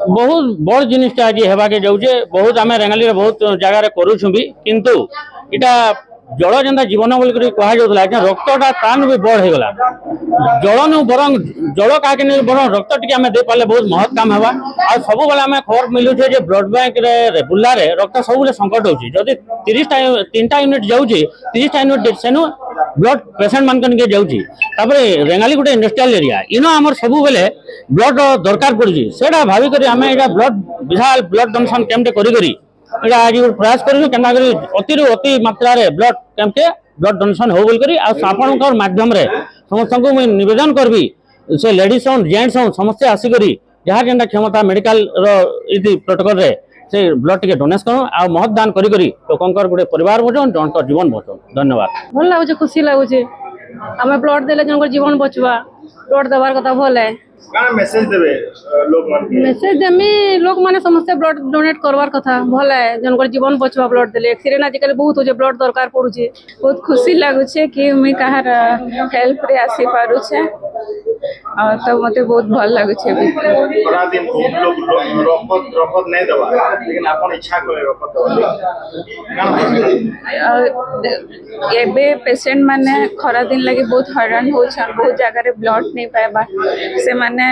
बहुत बड़ जिनटा आज हेबाके जाऊे बहुत आम रेंगाली बहुत जगार करूँ भी किंतु इटा जल जेनता जीवन बोल कहुला रक्तटा तान भी बड़ होगा जल नु बरं जल क्या बरं रक्त टी आम दे पारे बहुत महत काम है आ सब आम खबर मिलूचे ब्लड बैंक बुलार रक्त सब संकट होची जदि 3टा यूनिट जाऊँगी 30टा यूनिट सेनु ब्लड पेसेंट मान के जाऊँगी रेंगाली गोटे इंडस्ट्रियल एरिया इन आम सब बेले ब्लड दरकार पड़ी से भाविक आम यहाँ ब्लड विशाल ब्लड डोनेशन कैंप करी आज प्रयास कर अति अति मात्रा ब्लड कैंप ब्लड डोनेशन हो बोल आपण माध्यम समस्त को मुझे निवेदन करी से लेडीज हूँ जेंट्स हूँ समस्ते आसिक जहाँ जेनता क्षमता मेडिकल प्रोटोकॉल रे से ब्लड टिके डोनेट कर आ महत दान करी लोकंकर गोटे परिवार बचन जन जीवन बचन। धन्यवाद। भल लगुच खुशी लगुच आम ब्लड देले जन जीवन बचवा ब्लड देवार कथा भल है मेसेज देबे लोग मेसेज देमी लोग माने समस्ते ब्लड डोनेट करवार कथा भल है जन जीवन बचवा ब्लड देले एक्सीडेंट आजिकल बहुत हो ब्लड दरकार पड़ुचे बहुत खुशी लगुचे कि मुई कहार हेल्प रे आसी पारुचे और तब मते बहुत भल लगुचे थोड़ा दिन बहुत लोग रपत नहीं दबा लेकिन अपन इच्छा करे रपत दबा एबे पेशेंट माने खरा दिन लगे बहुत हैरान होछन बहुत जगह रे ब्लड नहीं पाएबा से माने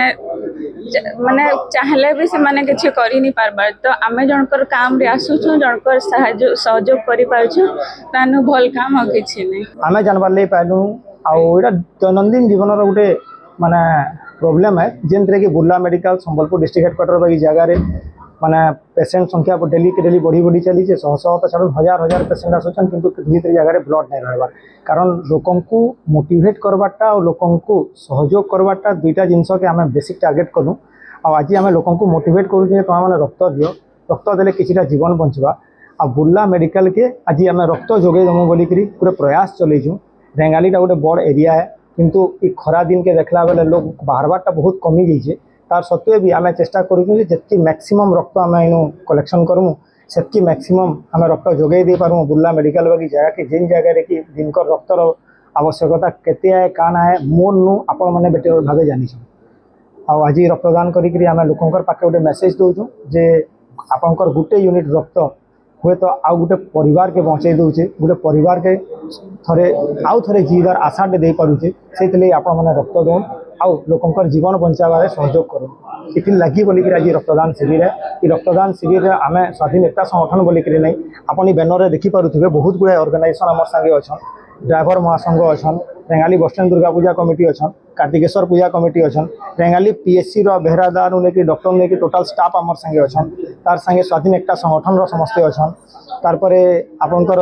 चाहले भी से माने किछि करि नहीं पारबा तो आमे जनकर काम रे आसुछु जनकर सहयोग करि पाछु तानु भल काम हो किछि नहीं आमे जानबार ले पालु आ एटा दैनंदिन जीवन रो गुटे माने प्रॉब्लम है जेंतरे कि Burla medical Sambalpur district headquarter बाकी जगह रे माने पेशेंट संख्या डेली के डेली बढ़ी बढ़ी चली शह शह तो छाड़ हजार हजार पेशेंट आसुचन किंतु भीतर जगह ब्लड नहीं रहबार कारण लोकन को मोटिवेट करवाटा और लोकन को सहयोग करवाटा दुईटा जिनस के आम बेसिक टार्गेट करूँ आज आम लोकन को मोटिवेट करूँ तुम मैंने रक्त दियो रक्त देले किछिटा जीवन बंचवा आ बुर्ला मेडिकल के आज आम रक्त जोगे दमु बोलिक गोटे प्रयास चलैछू रेंगालीटा गोटे बड़ एरिया है किंतु ई खरा दिन के देखला बेले लोग बाहरबारटा बहुत कमी जाइए तार सत्वे भी आम चेष्टा करूँ जी मैक्सिमम रक्त आम इन कलेक्शन करूँ से मैक्सिमम आम रक्त जोगे दे पारूँ बुर्ला मेडिकल बाकी जगह कि जिन जगह कि जिनकर रक्तर आवश्यकता केते है काना है मोर नु आपण मैंने बेटर भाव जानी आज रक्तदान करी आम लोकंर पाखे गोटे मेसेज दौचु जे आपंकर गोटे यूनिट रक्त हुए तो आउ गोटे परिवार के बचाई दौचे गोटे परिवार के थरे आउ थे जीवार आशाटे दे पारुचे से आपण मैंने रक्त दौन आउ लोकंर जीवन बचावे सहयोग करूँ इति लगी बोलिक आज रक्तदान शिविर है ये रक्तदान शिविर आम स्वाधीन एकता संगठन बोलिक नहीं आपन बैनर देखिपे बहुत गुड़ाए ऑर्गेनाइजेशन आम संगे अच्छा ड्राइवर महासंघ अच्छा Rengali bus stand Durga Puja committee अच्छा कार्तिकेश्वर पूजा कमिटी अच्छा रेंगाली पीएससी बेहरादार लेकिन डॉक्टर लेकिन टोटाल स्टाफ आम संगे अच्छा तार संगे स्वाधीन एकता संगठन समस्ते अच्छा तारपर आपंकर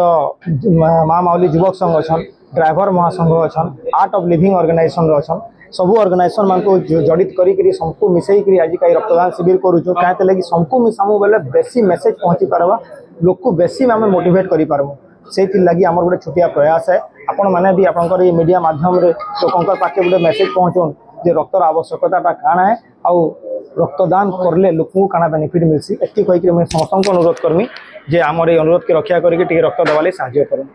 माँ माउली युवक संघ अच्छा ड्राइवर महासंघ अच्छा आर्ट ऑफ लिविंग ऑर्गेनाइजेशन अच्छा सबू ऑर्गेनाइजेशन मान को जड़ित करी सबको मिसई आज का रक्तदान शिविर करूँ क्या लगे सबको मिसामु बेले बेसी मेसेज पहुँची पार्बा लोक को बेसी आम मोटिवेट करूँ से लगी आम गोटे छोटिया प्रयास है आपण मैंने भी आपंकर ये मीडिया माध्यम लोकंर पाखे गोटे मेसेज पहुँचुन जे रक्तर आवश्यकता काଣା है आउ रक्तदान करले लोक को काଣା बेनिफिट मिलसी एति कहीकि मुझे समस्त अनुरोध करमी जे आमर ये अनुरोध के रक्षा करके रक्त देवाले साहाय्य करूँ।